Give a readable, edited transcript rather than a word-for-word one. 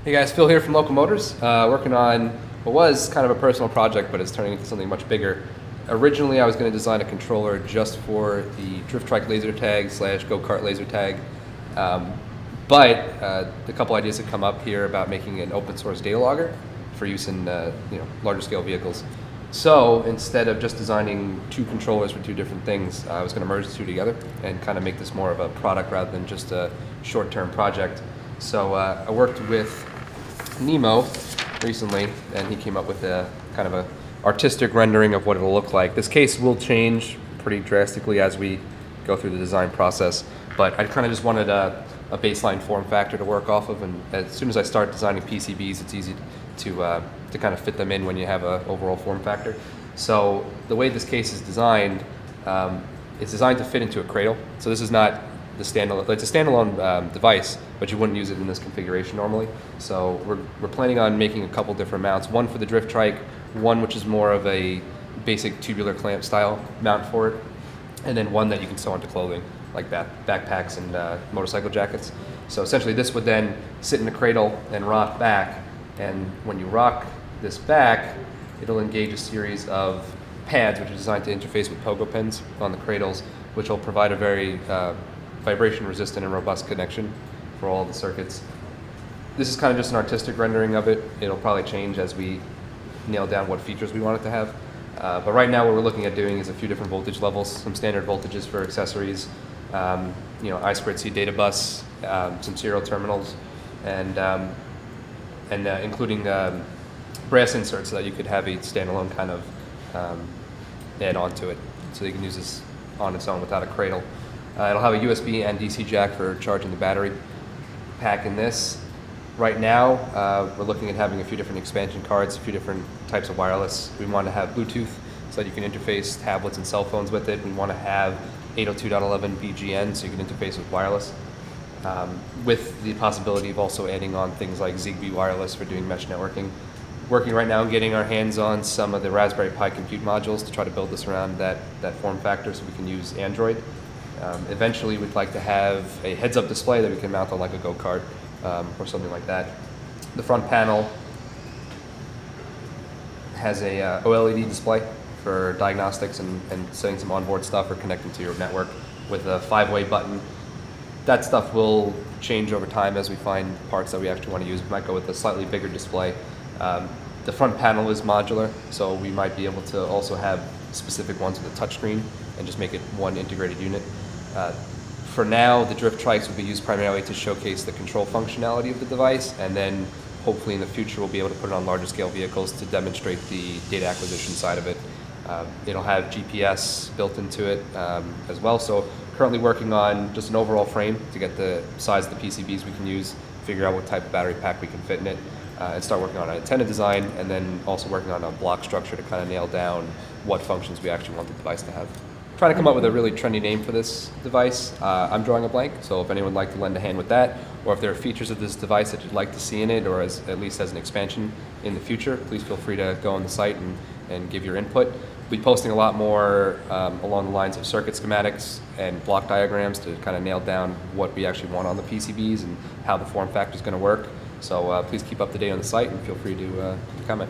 Hey guys, Phil here from Local Motors, working on what was kind of a personal project, but it's turning into something much bigger. Originally, I was going to design a controller just for the drift trike laser tag / go-kart laser tag, but a couple ideas have come up here about making an open source data logger for use in larger scale vehicles. So instead of just designing two controllers for two different things, I was going to merge the two together and kind of make this more of a product rather than just a short-term project. So I worked with Nemo recently, and he came up with a kind of a artistic rendering of what it'll look like. This case will change pretty drastically as we go through the design process, but I kind of just wanted a baseline form factor to work off of, and as soon as I start designing PCBs, it's easy to kind of fit them in when you have an overall form factor. So the way this case is designed, it's designed to fit into a cradle. So this is not the standalone. It's a standalone device, but you wouldn't use it in this configuration normally. So we're planning on making a couple different mounts. One for the drift trike, one which is more of a basic tubular clamp style mount for it, and then one that you can sew onto clothing, like backpacks and motorcycle jackets. So essentially this would then sit in the cradle and rock back, and when you rock this back, it'll engage a series of pads which are designed to interface with pogo pins on the cradles, which will provide a very vibration resistant and robust connection for all of the circuits. This is kind of just an artistic rendering of it. It'll probably change as we nail down what features we want it to have. But right now what we're looking at doing is a few different voltage levels, some standard voltages for accessories, I2C data bus, some serial terminals, and including brass inserts so that you could have a standalone kind of add on to it, so you can use this on its own without a cradle. It'll have a USB and DC jack for charging the battery pack in this. Right now, we're looking at having a few different expansion cards, a few different types of wireless. We want to have Bluetooth so that you can interface tablets and cell phones with it. We want to have 802.11 BGN so you can interface with wireless, with the possibility of also adding on things like Zigbee wireless for doing mesh networking. Working right now on getting our hands on some of the Raspberry Pi compute modules to try to build this around that form factor so we can use Android. Eventually we'd like to have a heads-up display that we can mount on like a go-kart or something like that. The front panel has a OLED display for diagnostics and setting some onboard stuff or connecting to your network with a 5-way button. That stuff will change over time as we find parts that we actually want to use. We might go with a slightly bigger display. The front panel is modular, so we might be able to also have specific ones with a touchscreen and just make it one integrated unit. For now, the drift trikes will be used primarily to showcase the control functionality of the device, and then hopefully in the future we'll be able to put it on larger scale vehicles to demonstrate the data acquisition side of it. It'll have GPS built into it as well, so currently working on just an overall frame to get the size of the PCBs we can use, figure out what type of battery pack we can fit in it, and start working on an antenna design, and then also working on a block structure to kind of nail down what functions we actually want the device to have. Trying to come up with a really trendy name for this device. I'm drawing a blank, so if anyone would like to lend a hand with that, or if there are features of this device that you'd like to see in it, or at least as an expansion in the future, please feel free to go on the site and give your input. We'll be posting a lot more along the lines of circuit schematics and block diagrams to kind of nail down what we actually want on the PCBs and how the form factor is going to work. So please keep up to date on the site and feel free to comment.